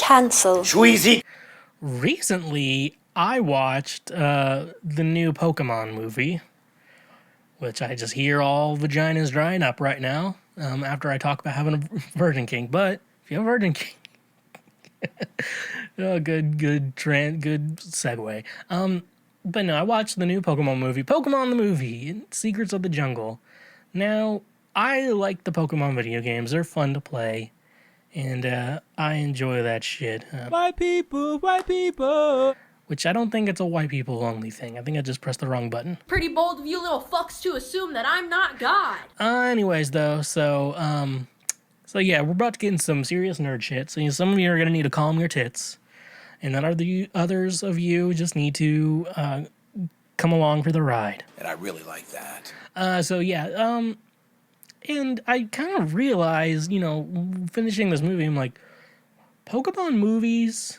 Cancelled. Schweezy. Recently, I watched the new Pokemon movie, which I just hear all vaginas drying up right now after I talk about having a Virgin King. But if you have a Virgin King, oh, good segue. But no, I watched the new Pokemon movie, Pokemon the Movie, Secrets of the Jungle. Now, I like the Pokemon video games. They're fun to play. And I enjoy that shit. White people. Which I don't think it's a white people only thing. I think I just pressed the wrong button. Pretty bold of you little fucks to assume that I'm not God. Anyways, though, so yeah, we're about to get in some serious nerd shit. So some of you are gonna need to calm your tits, and then others of you just need to come along for the ride. And I really like that. And I kind of realized, finishing this movie, I'm like, Pokemon movies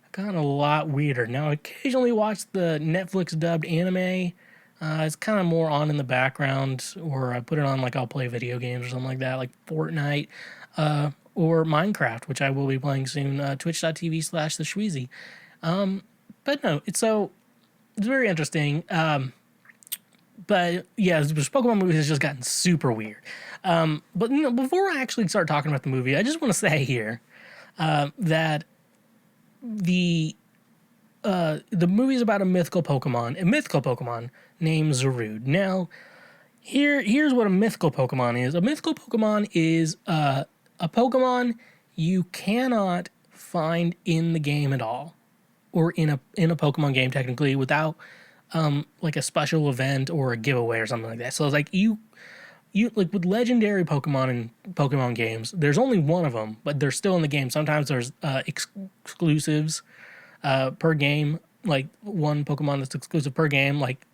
have gotten a lot weirder. Now, I occasionally watch the Netflix dubbed anime. It's kind of more on in the background, or I put it on like I'll play video games or something like that, like Fortnite or Minecraft, which I will be playing soon, twitch.tv/the Schweezy. But no, it's very interesting. But yeah, this Pokemon movie has just gotten super weird. But before I actually start talking about the movie, I just want to say here that the movie is about a mythical Pokemon named Zarude. Now, here's what a mythical Pokemon is. A mythical Pokemon is a Pokemon you cannot find in the game at all, or in a Pokemon game technically, without like a special event or a giveaway or something like that. So it's like you like with legendary Pokemon in Pokemon games, there's only one of them, but they're still in the game. Sometimes there's exclusives per game, like one Pokemon that's exclusive per game. Like,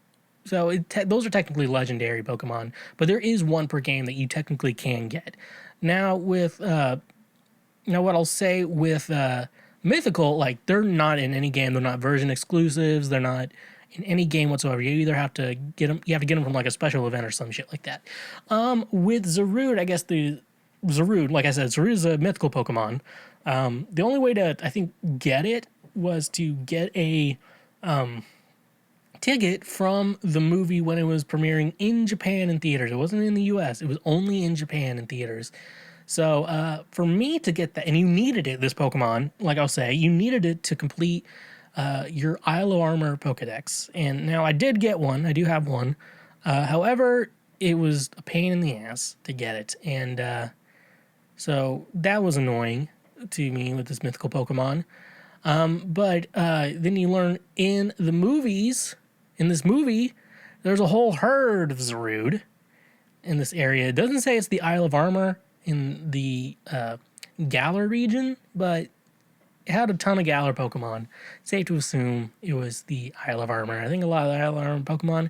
so those are technically legendary Pokemon, but there is one per game that you technically can get. Now with what I'll say with mythical, like they're not in any game. They're not version exclusives. They're not in any game whatsoever. You either have to get them, from like a special event or some shit like that. With Zarude, I guess like I said, Zarude is a mythical Pokemon. The only way to, I think, get it was to get a ticket from the movie when it was premiering in Japan in theaters. It wasn't in the US. It was only in Japan in theaters. So for me to get that, and you needed it, this Pokemon, like I'll say, you needed it to complete your Isle of Armor Pokedex. And now I did get one. I do have one. However, it was a pain in the ass to get it. And so that was annoying to me with this mythical Pokemon. But then you learn in this movie, there's a whole herd of Zarude in this area. It doesn't say it's the Isle of Armor in the Galar region, but it had a ton of Galar Pokemon. Safe to assume it was the Isle of Armor. I think a lot of the Isle of Armor Pokemon,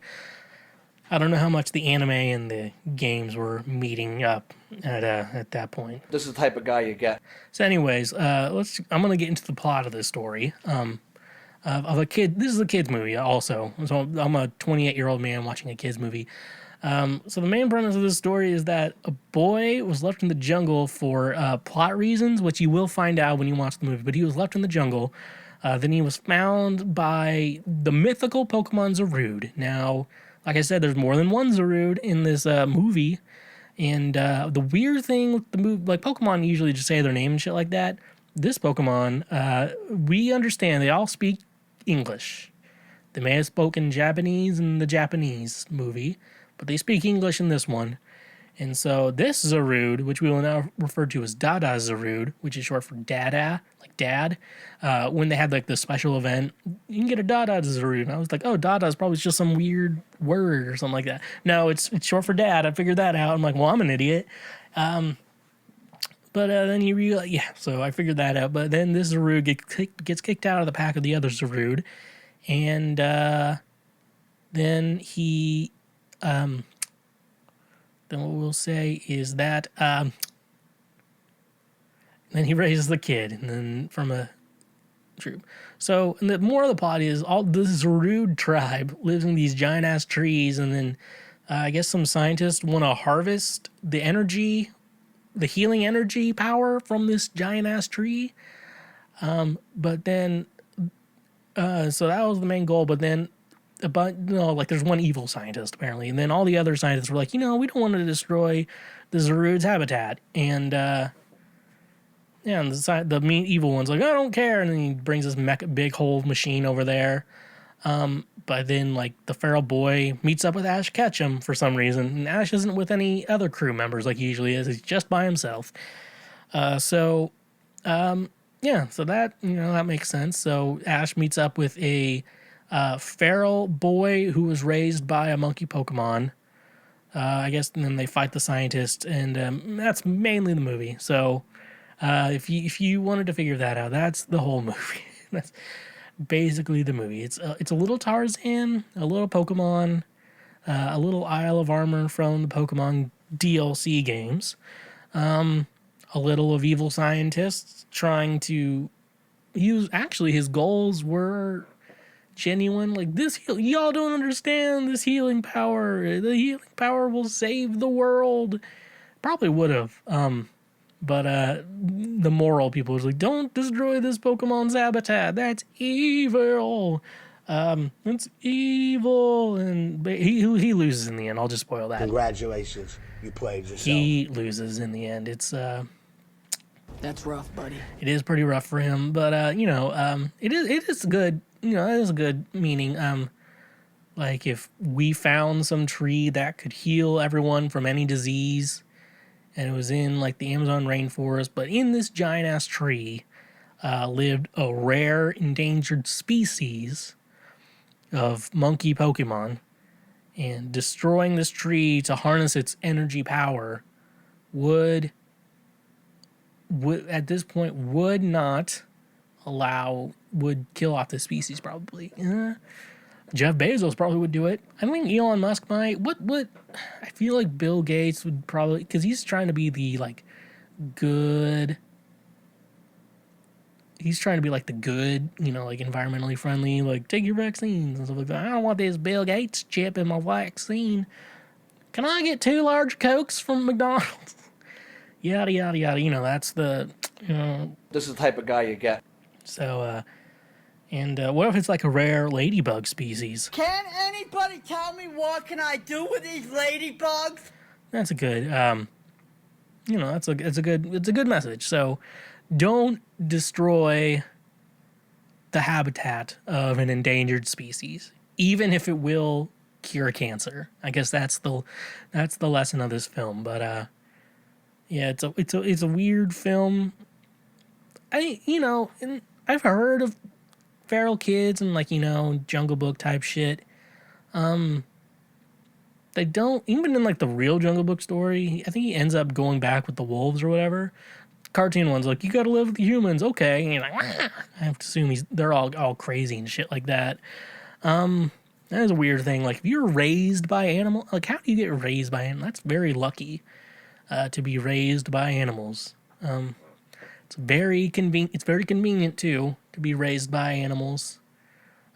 I don't know how much the anime and the games were meeting up at that point. This is the type of guy you get. So anyways, I'm going to get into the plot of this story. Of a kid. This is a kid's movie also. So I'm a 28-year-old man watching a kid's movie. So the main premise of this story is that a boy was left in the jungle for plot reasons, which you will find out when you watch the movie. But he was left in the jungle. Then he was found by the mythical Pokemon Zarude. Now, like I said, there's more than one Zarude in this movie. And the weird thing with the movie, like Pokemon usually just say their name and shit like that. This Pokemon, we understand they all speak English. They may have spoken Japanese in the Japanese movie, but they speak English in this one. And so this Zarude, which we will now refer to as Dada Zarude, which is short for Dada, like dad, when they had like the special event, you can get a Dada Zarude. And I was like, oh, Dada is probably just some weird word or something like that. No, it's short for dad. I figured that out. I'm like, well, I'm an idiot. But then you realize, yeah, so I figured that out. But then this Zarude gets kicked out of the pack of the other Zarude. And then he... then what we'll say is that then he raises the kid, and then from a troop. So, and the more of the plot is all this Zarude tribe lives in these giant ass trees, and then I guess some scientists want to harvest the energy, the healing energy power from this giant ass tree. But then, so that was the main goal. But then, like there's one evil scientist apparently, and then all the other scientists were like, we don't want to destroy the Zarude's habitat, and and the mean evil one's like, I don't care, and then he brings this big whole machine over there. But then like the feral boy meets up with Ash Ketchum for some reason, and Ash isn't with any other crew members like he usually is. He's just by himself. So that that makes sense. So Ash meets up with a feral boy who was raised by a monkey Pokemon. I guess, and then they fight the scientist, and that's mainly the movie. So if you wanted to figure that out, that's the whole movie. That's basically the movie. It's a little Tarzan, a little Pokemon, a little Isle of Armor from the Pokemon DLC games, a little of evil scientists trying to use. Actually, his goals were genuine. Like y'all don't understand this healing power. The healing power will save the world. Probably would have. But the moral people was like, don't destroy this Pokemon's habitat. That's evil. It's evil. And he loses in the end. I'll just spoil that. Congratulations. You played yourself. He loses in the end. It's That's rough, buddy. it is pretty rough for him, but it is good. It is a good meaning. Like if we found some tree that could heal everyone from any disease, and it was in like the Amazon rainforest, but in this giant ass tree lived a rare endangered species of monkey Pokemon, and destroying this tree to harness its energy power would at this point would kill off this species probably. Jeff Bezos probably would do it. I think Elon Musk might. I feel like Bill Gates would probably, because he's trying to be the like good. He's trying to be like the good, like environmentally friendly, like take your vaccines and stuff like that. I don't want this Bill Gates chip in my vaccine. Can I get 2 large Cokes from McDonald's? Yada yada yada. That's the This is the type of guy you get. So. And what if it's like a rare ladybug species? Can anybody tell me what can I do with these ladybugs? That's a good, it's a good message. So, don't destroy the habitat of an endangered species, even if it will cure cancer. I guess that's the lesson of this film. But it's a weird film. I've heard of feral kids and Jungle Book type shit. They don't, even in like the real Jungle Book story, I think he ends up going back with the wolves or whatever. Cartoon one's like, you gotta live with the humans, okay. And you're like, I have to assume they're all crazy and shit like that. That is a weird thing. Like if you're raised by animal, like how do you get raised by animals? That's very lucky to be raised by animals. It's very convenient too to be raised by animals.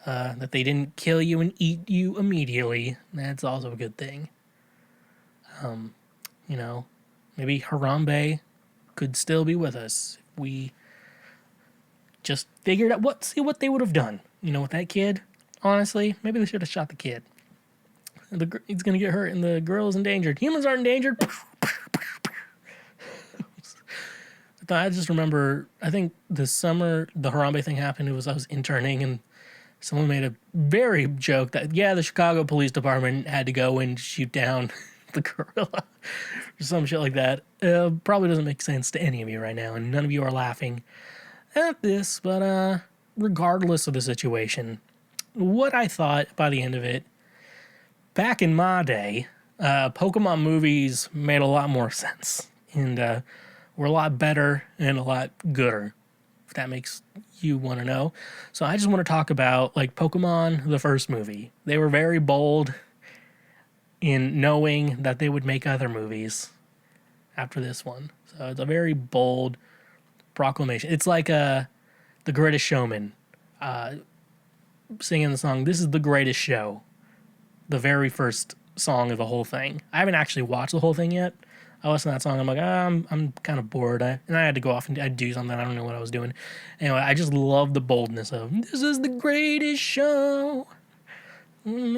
That they didn't kill you and eat you immediately. That's also a good thing. Maybe Harambe could still be with us if we just figured out see what they would have done. With that kid. Honestly, maybe they should have shot the kid. He's gonna get hurt, and the girl is endangered. Humans aren't endangered. I just remember, I think the summer the Harambe thing happened, I was interning, and someone made a very joke that, the Chicago Police Department had to go and shoot down the gorilla or some shit like that. Probably doesn't make sense to any of you right now, and none of you are laughing at this, but regardless of the situation, what I thought by the end of it, back in my day, Pokemon movies made a lot more sense, and were a lot better and a lot gooder, if that makes you want to know. So I just want to talk about like Pokemon, the first movie. They were very bold in knowing that they would make other movies after this one. So it's a very bold proclamation. It's like The Greatest Showman singing the song, "This is the greatest show." The very first song of the whole thing. I haven't actually watched the whole thing yet. I listened to that song. I'm like, I'm kind of bored. And I had to go off and I'd do something. I don't know what I was doing. Anyway, I just love the boldness of, this is the greatest show. Lights,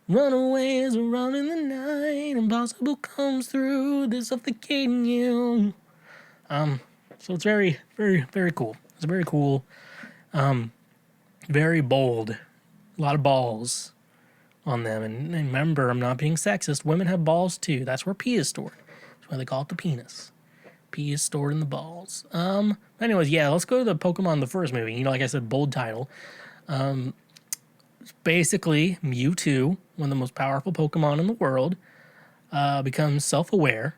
runaways are running the night. Impossible comes through. They're suffocating you. So it's very, very, very cool. It's very cool. Very bold. A lot of balls on them. And remember, I'm not being sexist. Women have balls too. That's where pee is stored. That's why they call it the penis. Pee is stored in the balls. Anyways, yeah, let's go to the Pokemon the first movie. You know, like I said, bold title. Basically, Mewtwo, one of the most powerful Pokemon in the world, becomes self-aware,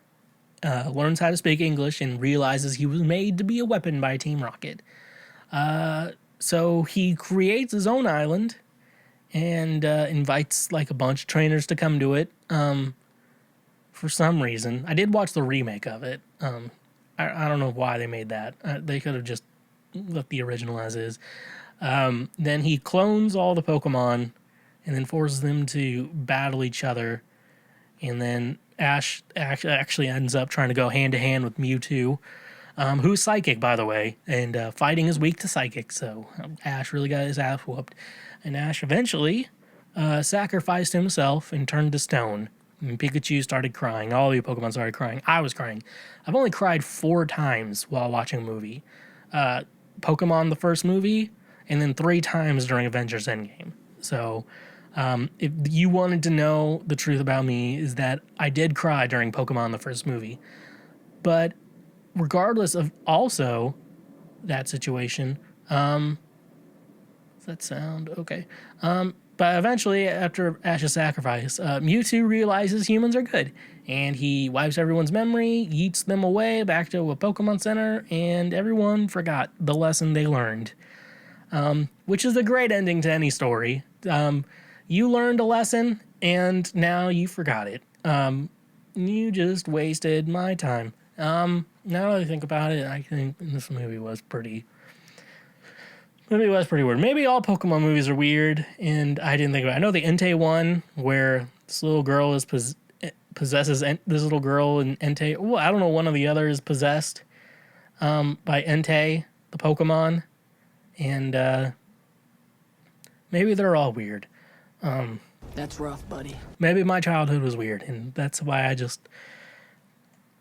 learns how to speak English, and realizes he was made to be a weapon by Team Rocket. So he creates his own island and invites like a bunch of trainers to come to it. For some reason, I did watch the remake of it. I don't know why they made that. They could have just left the original as is. Then he clones all the Pokemon and then forces them to battle each other. And then Ash actually ends up trying to go hand to hand with Mewtwo, who's psychic, by the way, and fighting is weak to psychic. So Ash really got his ass whooped. And Ash eventually sacrificed himself and turned to stone. And Pikachu started crying. All the Pokemon started crying. I was crying. I've only cried 4 times while watching a movie. Pokemon the first movie, and then 3 times during Avengers Endgame. So if you wanted to know the truth about me, is that I did cry during Pokemon the first movie. But regardless of also that situation, does that sound okay? But eventually, after Ash's sacrifice, Mewtwo realizes humans are good. And he wipes everyone's memory, yeets them away back to a Pokemon Center, and everyone forgot the lesson they learned. Which is a great ending to any story. You learned a lesson, and now you forgot it. You just wasted my time. Now that I think about it, I think this movie was pretty weird. Maybe all Pokemon movies are weird, and I didn't think about it. I know the Entei one, where this little girl is possesses this little girl in Entei. Well, I don't know, one of the others possessed by Entei, the Pokemon. And maybe they're all weird. That's rough, buddy. Maybe my childhood was weird, and that's why I just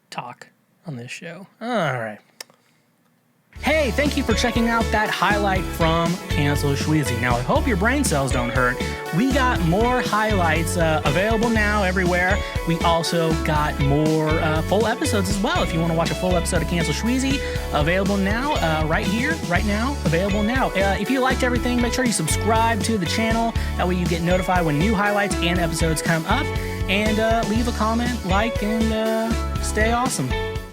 talk on this show. All right. Hey, thank you for checking out that highlight from Cancel Schweezy. Now, I hope your brain cells don't hurt. We got more highlights available now everywhere. We also got more full episodes as well. If you want to watch a full episode of Cancel Schweezy, available now, right here, right now, available now. If you liked everything, make sure you subscribe to the channel. That way you get notified when new highlights and episodes come up. And leave a comment, like, and stay awesome.